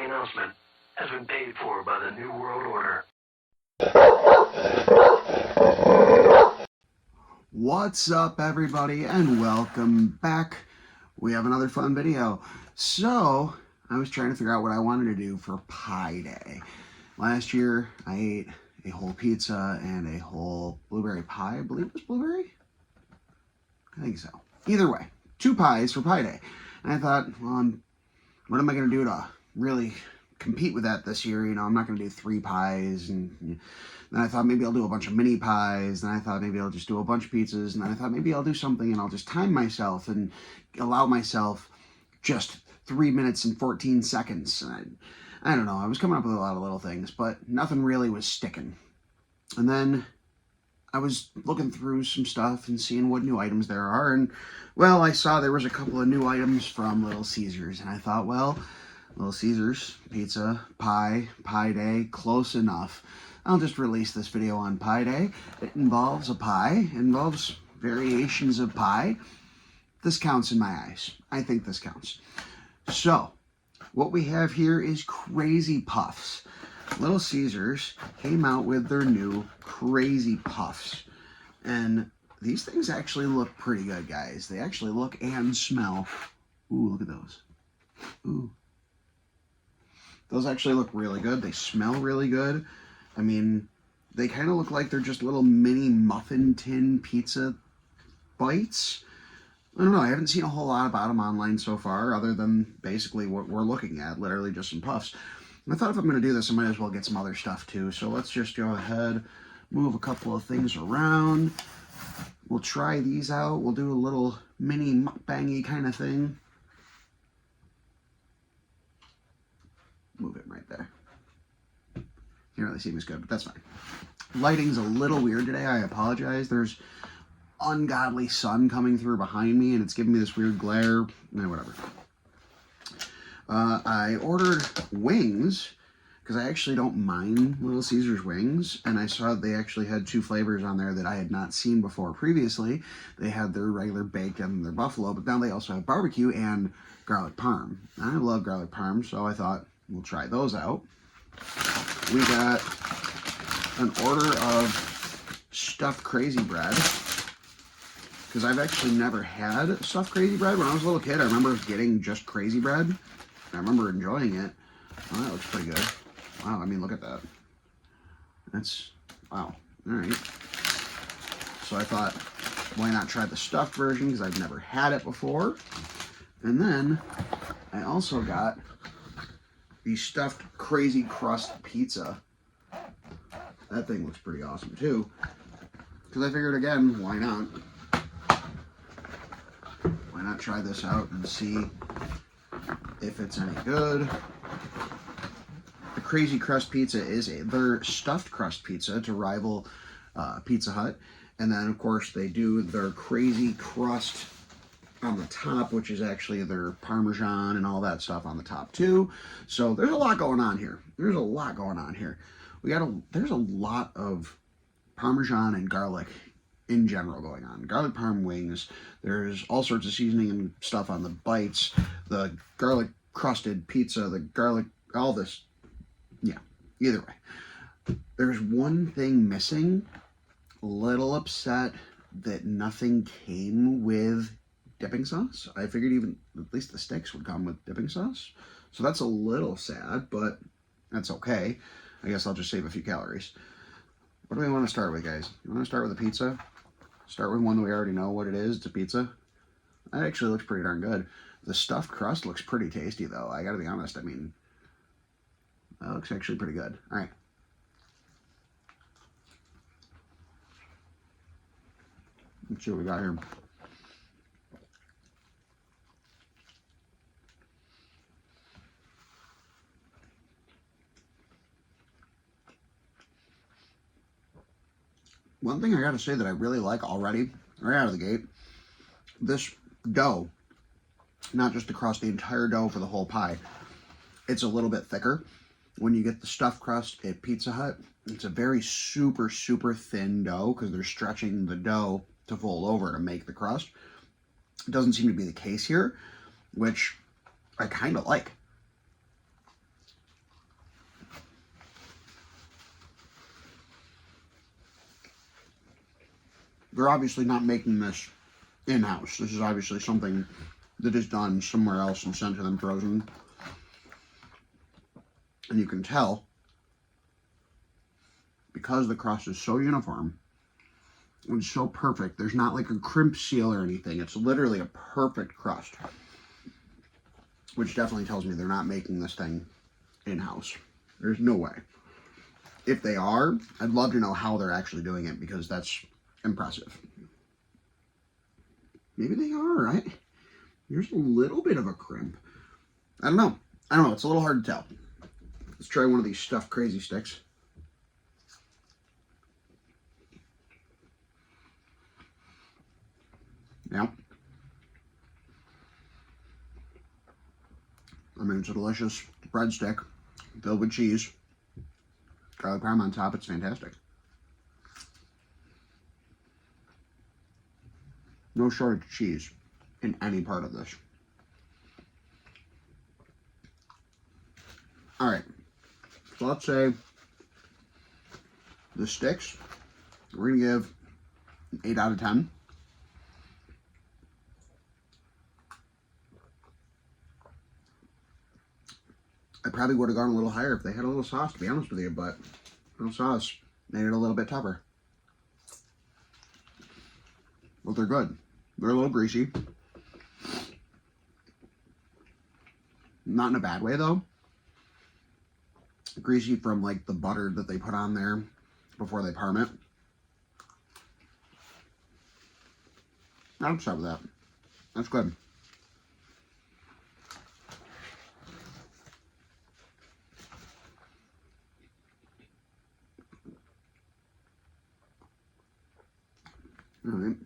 following announcement has been paid for by the New World Order. What's up, everybody, and welcome back. We have another fun video. So, I was trying to figure out what I wanted to do for Pie Day. Last year, I ate a whole pizza and a whole blueberry pie. I believe it was blueberry? I think so. Either way, 2 pies for Pie Day. And I thought, well, what am I going to do to really compete with that this year? You know, I'm not going to do 3 pies. And then I thought maybe I'll do a bunch of mini pies. Then I thought maybe I'll just do a bunch of pizzas. And then I thought maybe I'll do something and I'll just time myself and allow myself just 3 minutes and 14 seconds. And I don't know. I was coming up with a lot of little things, but nothing really was sticking. And then I was looking through some stuff and seeing what new items there are. And, well, I saw there was a couple of new items from Little Caesars. And I thought, well, Little Caesars, pizza, pie, Pie Day, close enough. I'll just release this video on Pie Day. It involves a pie. It involves variations of pie. This counts in my eyes. I think this counts. So, what we have here is Crazy Puffs. Little Caesars came out with their new Crazy Puffs. And these things actually look pretty good, guys. They actually look and smell. Ooh, look at those. Ooh. Those actually look really good. They smell really good. I mean, they kind of look like they're just little mini muffin tin pizza bites. I don't know. I haven't seen a whole lot about them online so far, other than basically what we're looking at, literally just some puffs. And I thought if I'm going to do this, I might as well get some other stuff too. So let's just go ahead, move a couple of things around. We'll try these out. We'll do a little mini mukbangy kind of thing. Move it right there. Can't really see me as good, but that's fine. Lighting's a little weird today. I apologize. There's ungodly sun coming through behind me, and it's giving me this weird glare. Whatever. I ordered wings because I actually don't mind Little Caesars wings, and I saw they actually had 2 flavors on there that I had not seen before previously. They had their regular baked and their buffalo, but now they also have barbecue and garlic parm. I love garlic parm, so I thought we'll try those out. We got an order of stuffed crazy bread, because I've actually never had stuffed crazy bread. When I was a little kid, I remember getting just crazy bread. I remember enjoying it. Oh, that looks pretty good. Wow, I mean, look at that. That's, wow. All right. So I thought, why not try the stuffed version, because I've never had it before. And then I also got the stuffed crazy crust pizza. That thing looks pretty awesome too. Because I figured, again, why not? Why not try this out and see if it's any good? The Crazy Crust Pizza is their stuffed crust pizza to rival Pizza Hut. And then, of course, they do their Crazy Crust on the top, which is actually their Parmesan and all that stuff on the top too. So there's a lot going on here. There's a lot going on here. There's a lot of Parmesan and garlic in general going on. Garlic parm wings. There's all sorts of seasoning and stuff on the bites. The garlic crusted pizza, the garlic, all this. Yeah, either way. There's one thing missing. A little upset that nothing came with dipping sauce. I figured even at least the sticks would come with dipping sauce. So that's a little sad, but that's okay. I guess I'll just save a few calories. What do we want to start with, guys? You want to start with a pizza? Start with one that we already know what it is. It's a pizza. That actually looks pretty darn good. The stuffed crust looks pretty tasty, though. I gotta be honest. I mean, that looks actually pretty good. All right. Let's see what we got here. One thing I gotta say that I really like already, right out of the gate, this dough, not just the crust, the entire dough for the whole pie, it's a little bit thicker. When you get the stuffed crust at Pizza Hut, it's a very super, super thin dough because they're stretching the dough to fold over to make the crust. It doesn't seem to be the case here, which I kind of like. they're obviously not making this in-house. This is obviously something that is done somewhere else and sent to them frozen. And you can tell, because the crust is so uniform, it's so perfect. There's not like a crimp seal or anything. It's literally a perfect crust. Which definitely tells me they're not making this thing in-house. There's no way. If they are, I'd love to know how they're actually doing it, because that's impressive. Maybe they are, right? Here's a little bit of a crimp. I don't know. It's a little hard to tell. Let's try one of these stuffed crazy sticks. Yeah. I mean, it's a delicious breadstick filled with cheese. Garlic parm on top. It's fantastic. No shortage of cheese in any part of this. Alright. So let's say the sticks, we're going to give an 8 out of 10. I probably would have gone a little higher if they had a little sauce, to be honest with you, but no sauce made it a little bit tougher. But they're good. They're a little greasy. Not in a bad way, though. Greasy from, like, the butter that they put on there before they parm it. I'm upset with that. That's good. Alright.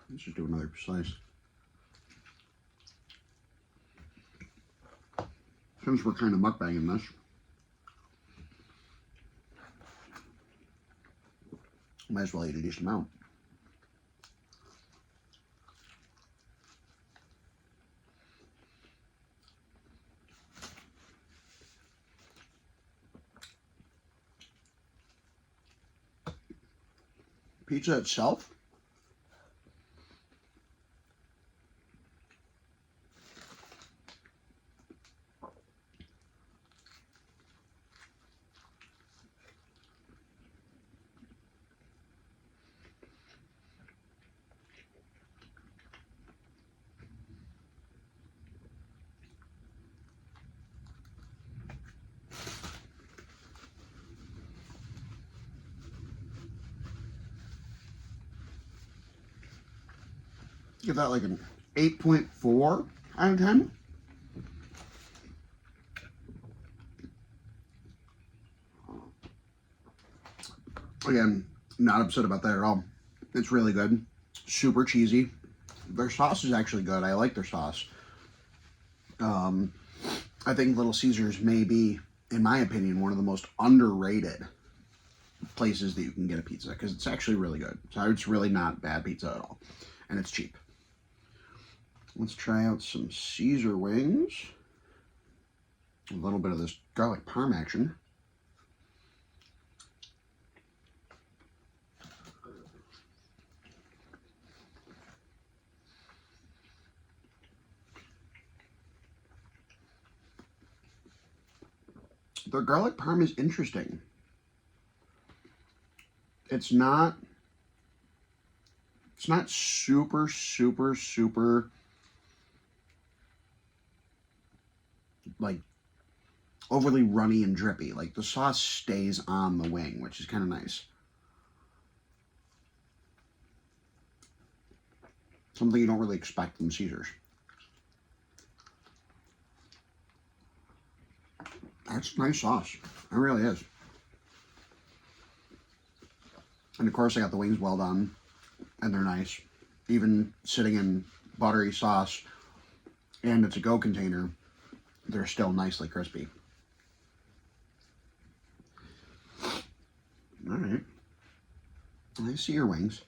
Let's just do another slice. Since we're kind of mukbanging this, might as well eat a decent amount. Pizza itself, give that like an 8.4 out of 10. Again, not upset about that at all. It's really good. Super cheesy. Their sauce is actually good. I like their sauce. I think Little Caesars may be, in my opinion, one of the most underrated places that you can get a pizza, because it's actually really good. So it's really not bad pizza at all. And it's cheap. Let's try out some Caesar wings. A little bit of this garlic parm action. Their garlic parm is interesting. It's not super like overly runny and drippy. Like the sauce stays on the wing, which is kind of nice. Something you don't really expect from Caesars. That's a nice sauce. It really is. And of course I got the wings well done, and they're nice. Even sitting in buttery sauce and a to-go container, they're still nicely crispy. All right. I see your wings.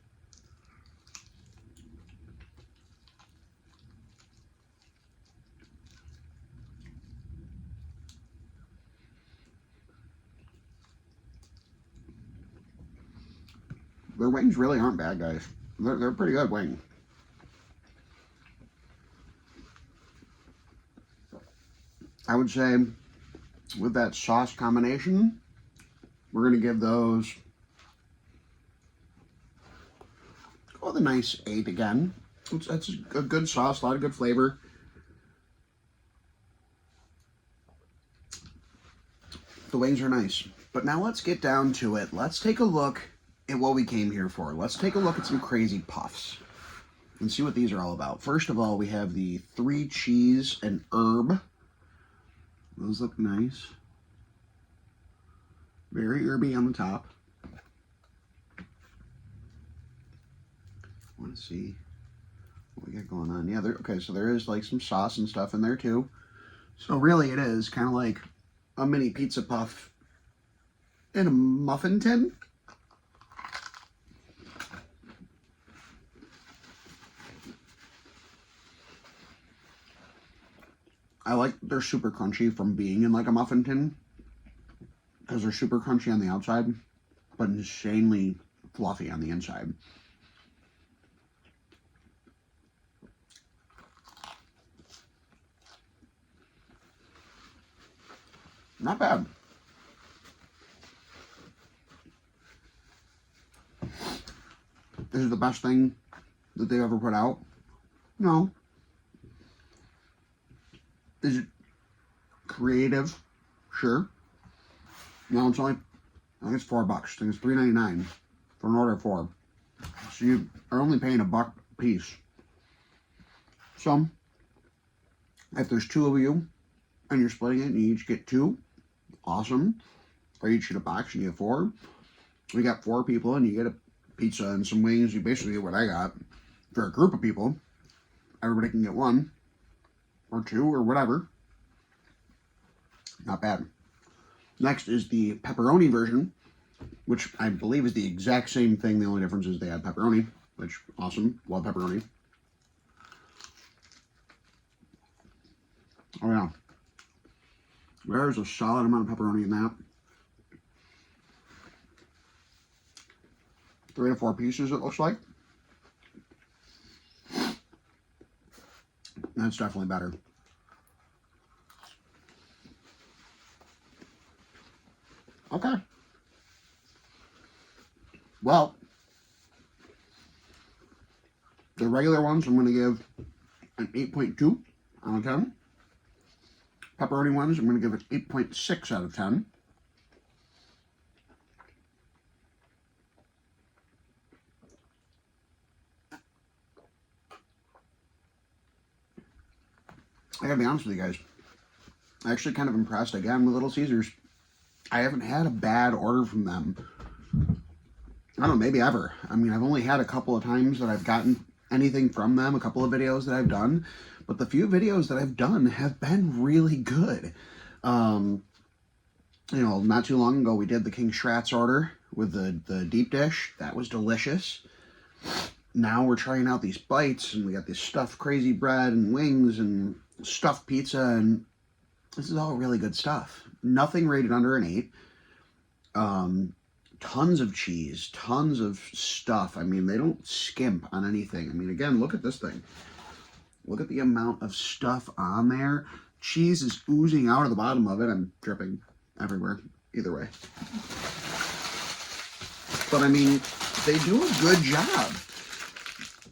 Their wings really aren't bad, guys. They're pretty good wings. I would say with that sauce combination, we're going to give those a nice 8 again. That's a good sauce, a lot of good flavor. The wings are nice. But now let's get down to it. Let's take a look at what we came here for. Let's take a look at some crazy puffs and see what these are all about. First of all, we have the 3 cheese and herb. Those look nice. Very herby on the top. I want to see what we got going on. Yeah, okay, so there is like some sauce and stuff in there too. So really it is kind of like a mini pizza puff in a muffin tin. I like they're super crunchy from being in like a muffin tin because they're super crunchy on the outside, but insanely fluffy on the inside. Not bad. This is the best thing that they ever put out? No. Is it creative? Sure. No, it's only, I think it's $4. I think it's $3.99 for an order of 4. So you are only paying $1 a piece. So, if there's 2 of you and you're splitting it and you each get 2, awesome. Or you each get a box and you get 4. We got 4 people and you get a pizza and some wings. You basically get what I got. For a group of people, everybody can get 1 or 2 or whatever. Not bad. Next is the pepperoni version, which I believe is the exact same thing. The only difference is they add pepperoni, which awesome. Love pepperoni. Oh yeah. There's a solid amount of pepperoni in that. 3 to 4 pieces it looks like. That's definitely better. Okay. Well, the regular ones I'm going to give an 8.2 out of 10. Pepperoni ones I'm going to give it 8.6 out of 10. I gotta be honest with you guys. I'm actually kind of impressed again with Little Caesars. I haven't had a bad order from them. I don't know, maybe ever. I mean, I've only had a couple of times that I've gotten anything from them, a couple of videos that I've done, but the few videos that I've done have been really good. You know, not too long ago we did the King Schratz order with the deep dish. That was delicious. Now we're trying out these bites, and we got this stuffed crazy bread and wings and stuffed pizza, and this is all really good stuff. Nothing rated under an 8. Tons of cheese, tons of stuff. I mean, they don't skimp on anything. I mean, again, look at this thing. Look at the amount of stuff on there. Cheese is oozing out of the bottom of it. I'm dripping everywhere, either way. But I mean, they do a good job.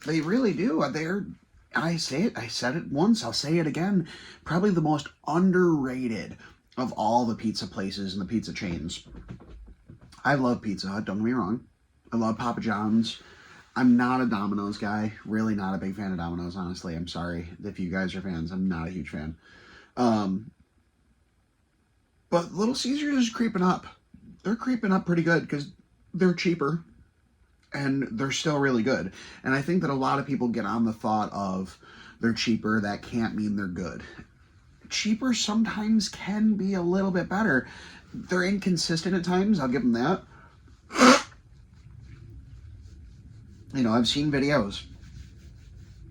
They really do. I said it once, I'll say it again, probably the most underrated of all the pizza places and the pizza chains. I love Pizza Hut, don't get me wrong. I love Papa John's. I'm not a Domino's guy. Really not a big fan of Domino's, honestly. I'm sorry if you guys are fans. I'm not a huge fan. But Little Caesars is creeping up. They're creeping up pretty good because they're cheaper. And they're still really good. And I think that a lot of people get on the thought of they're cheaper. That can't mean they're good. Cheaper sometimes can be a little bit better. They're inconsistent at times. I'll give them that. You know, I've seen videos.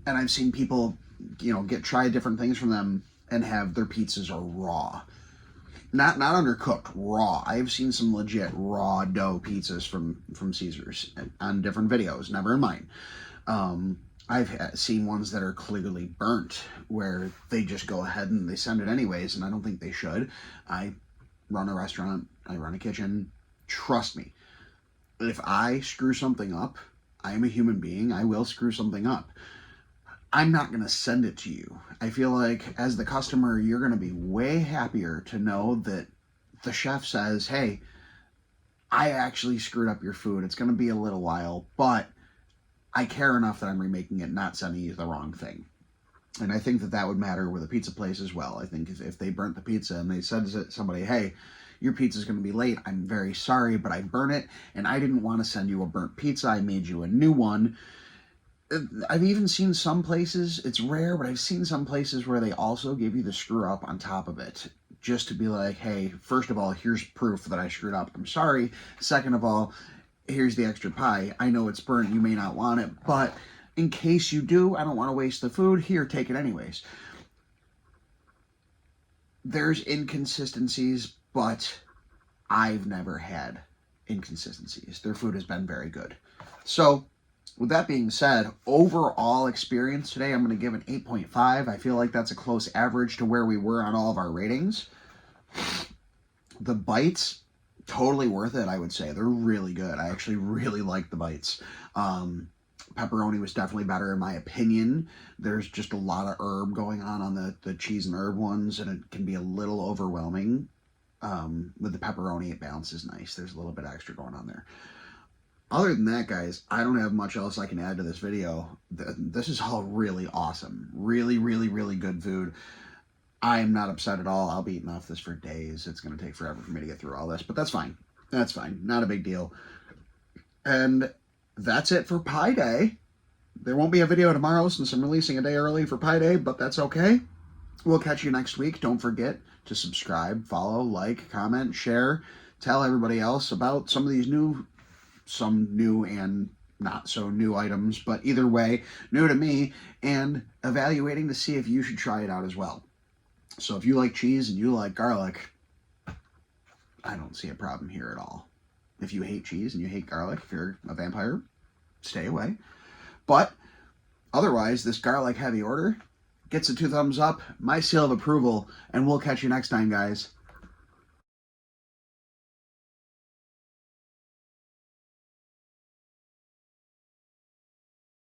And I've seen people, you know, try different things from them and have their pizzas are raw. not undercooked, raw. I've seen some legit raw dough pizzas from Caesars on different videos, never in mine. I've seen ones that are clearly burnt, where they just go ahead and they send it anyways, and I don't think they should. I run a restaurant, I run a kitchen. Trust me, if I screw something up, I am a human being, I will screw something up. I'm not going to send it to you. I feel like as the customer, you're going to be way happier to know that the chef says, hey, I actually screwed up your food. It's going to be a little while, but I care enough that I'm remaking it, not sending you the wrong thing. And I think that that would matter with a pizza place as well. I think if they burnt the pizza and they said to somebody, hey, your pizza's going to be late, I'm very sorry, but I burnt it, and I didn't want to send you a burnt pizza. I made you a new one. I've even seen some places, it's rare, but I've seen some places where they also give you the screw up on top of it. Just to be like, hey, first of all, here's proof that I screwed up. I'm sorry. Second of all, here's the extra pie. I know it's burnt. You may not want it, but in case you do, I don't want to waste the food. Here, take it anyways. There's inconsistencies, but I've never had inconsistencies. Their food has been very good. So, with that being said, overall experience today, I'm going to give an 8.5. I feel like that's a close average to where we were on all of our ratings. The bites, totally worth it, I would say. They're really good. I actually really like the bites. Pepperoni was definitely better in my opinion. There's just a lot of herb going on the cheese and herb ones, and it can be a little overwhelming. With the pepperoni, it balances nice. There's a little bit extra going on there. Other than that, guys, I don't have much else I can add to this video. This is all really awesome. Really, really, really good food. I'm not upset at all. I'll be eating off this for days. It's going to take forever for me to get through all this, but that's fine. That's fine. Not a big deal. And that's it for Pie Day. There won't be a video tomorrow since I'm releasing a day early for Pie Day, but that's okay. We'll catch you next week. Don't forget to subscribe, follow, like, comment, share. Tell everybody else about some of these some new and not so new items, but either way, new to me, and evaluating to see if you should try it out as well. So if you like cheese and you like garlic, I don't see a problem here at all. If you hate cheese and you hate garlic, if you're a vampire, stay away. But otherwise, this garlic heavy order gets a 2 thumbs up, my seal of approval, and we'll catch you next time, guys.